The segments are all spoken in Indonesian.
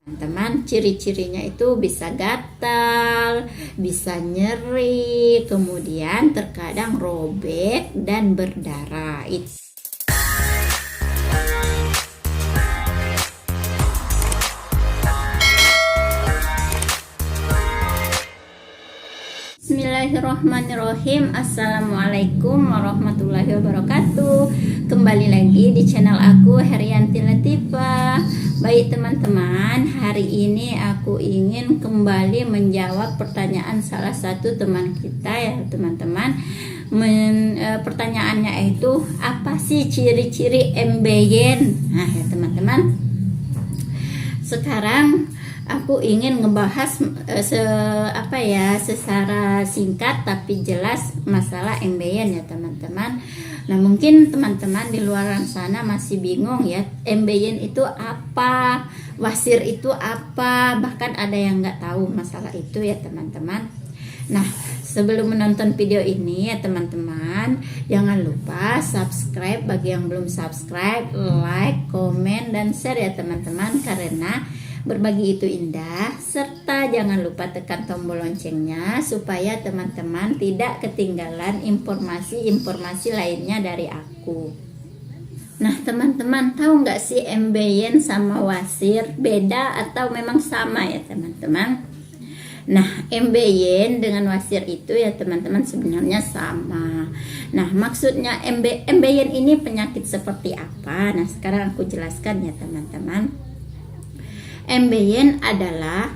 Teman, ciri-cirinya itu bisa gatal, bisa nyeri, kemudian terkadang robek dan berdarah. Bismillahirrahmanirrahim. Assalamualaikum warahmatullahi wabarakatuh. Kembali lagi di channel aku, Herianti Latifah. Baik teman-teman, hari ini aku ingin kembali menjawab pertanyaan salah satu teman kita ya teman-teman. Pertanyaannya itu, apa sih ciri-ciri MBN? Nah ya teman-teman, sekarang aku ingin ngebahas secara singkat tapi jelas masalah MBN ya teman-teman. Nah mungkin teman-teman di luar sana masih bingung ya, MBN itu apa, wasir itu apa, bahkan ada yang nggak tahu masalah itu ya teman-teman. Nah sebelum menonton video ini ya teman-teman, jangan lupa subscribe bagi yang belum subscribe, like, komen, dan share ya teman-teman, karena berbagi itu indah. Serta jangan lupa tekan tombol loncengnya supaya teman-teman tidak ketinggalan informasi-informasi lainnya dari aku. Nah teman-teman, tahu nggak sih MBN sama wasir beda atau memang sama ya teman-teman? Nah MBN dengan wasir itu ya teman-teman sebenarnya sama. Nah maksudnya MBN ini penyakit seperti apa? Nah sekarang aku jelaskan ya teman-teman. MBN adalah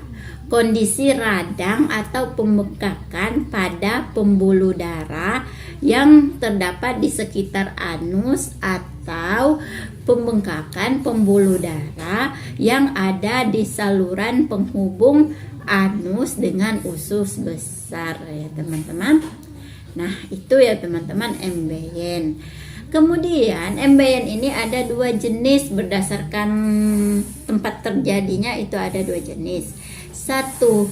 kondisi radang atau pembengkakan pada pembuluh darah yang terdapat di sekitar anus atau pembengkakan pembuluh darah yang ada di saluran penghubung anus dengan usus besar ya teman-teman. Nah itu ya teman-teman MBN. Kemudian MBN ini ada dua jenis berdasarkan tempat terjadinya, itu ada dua jenis. Satu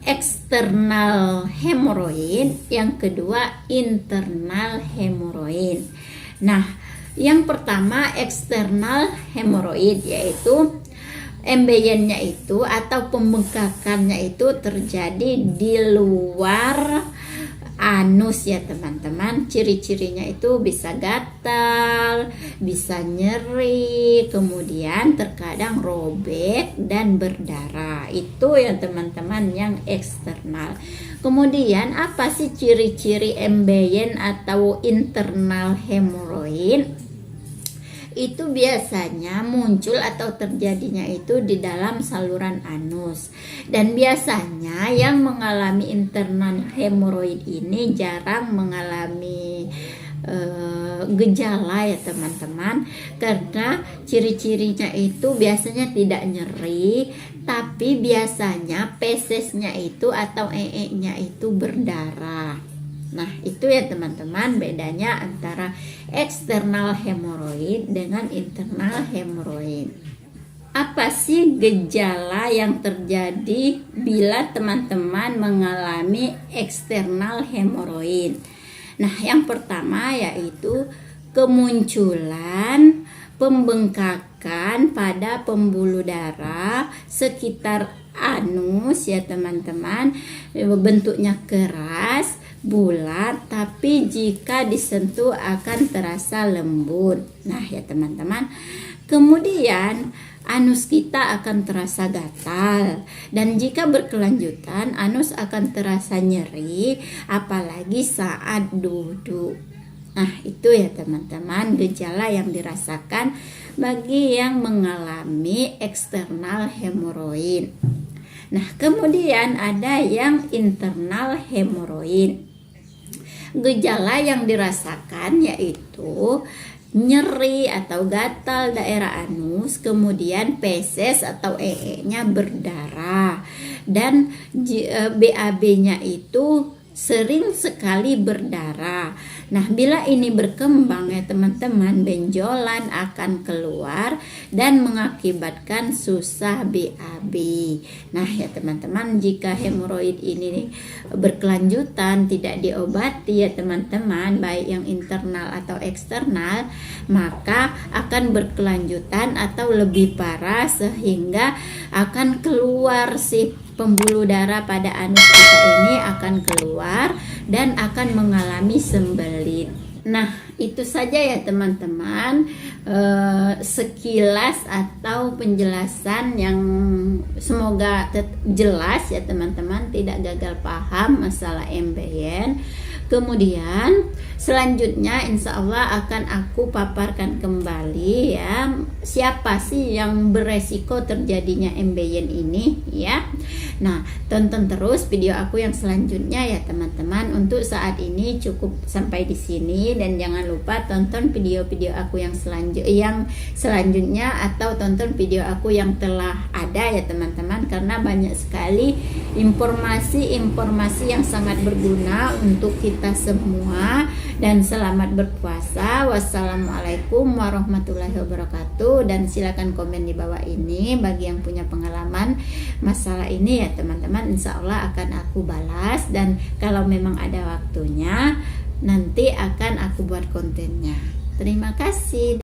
eksternal hemoroid, yang kedua internal hemoroid. Nah yang pertama eksternal hemoroid, yaitu MBN-nya itu atau pembengkakannya itu terjadi di luar anus ya teman-teman. Ciri-cirinya itu bisa gatal, bisa nyeri, kemudian terkadang robek dan berdarah. Itu ya teman-teman yang eksternal. Kemudian apa sih ciri-ciri MBN atau internal hemoroid? Itu biasanya muncul atau terjadinya itu di dalam saluran anus, dan biasanya yang mengalami internal hemoroid ini jarang mengalami gejala ya teman-teman, karena ciri-cirinya itu biasanya tidak nyeri, tapi biasanya fesesnya itu atau nya itu berdarah. Nah itu ya teman-teman bedanya antara eksternal hemoroid dengan internal hemoroid. Apa sih gejala yang terjadi bila teman-teman mengalami eksternal hemoroid? Nah yang pertama yaitu kemunculan pembengkakan pada pembuluh darah sekitar anus ya teman-teman. Bentuknya keras, bulat, tapi jika disentuh akan terasa lembut. Nah ya teman-teman, kemudian anus kita akan terasa gatal, dan jika berkelanjutan anus akan terasa nyeri, apalagi saat duduk. Nah itu ya teman-teman gejala yang dirasakan bagi yang mengalami eksternal hemoroid. Nah kemudian ada yang internal hemoroid. Gejala yang dirasakan yaitu nyeri atau gatal daerah anus, kemudian feses atau nya berdarah, dan BAB-nya itu sering sekali berdarah. Nah, bila ini berkembang ya teman-teman, benjolan akan keluar dan mengakibatkan susah BAB. Nah ya teman-teman, jika hemoroid ini berkelanjutan tidak diobati ya teman-teman, baik yang internal atau eksternal, maka akan berkelanjutan atau lebih parah sehingga akan keluar si pembuluh darah pada anus kita ini akan keluar dan akan mengalami sembelit. Nah, itu saja ya teman-teman, sekilas atau penjelasan yang semoga jelas ya teman-teman, tidak gagal paham masalah MBN. Kemudian selanjutnya insya Allah akan aku paparkan kembali ya, siapa sih yang beresiko terjadinya MBN ini ya. Nah, tonton terus video aku yang selanjutnya ya teman-teman. Untuk saat ini cukup sampai di sini, dan jangan lupa tonton video-video aku yang selanjutnya atau tonton video aku yang telah ada ya teman-teman, karena banyak sekali informasi-informasi yang sangat berguna untuk kita semua. Dan selamat berpuasa. Wassalamualaikum warahmatullahi wabarakatuh. Dan silakan komen di bawah ini bagi yang punya pengalaman masalah ini ya teman-teman. Insya Allah akan aku balas, dan kalau memang ada waktunya nanti akan aku buat kontennya. Terima kasih.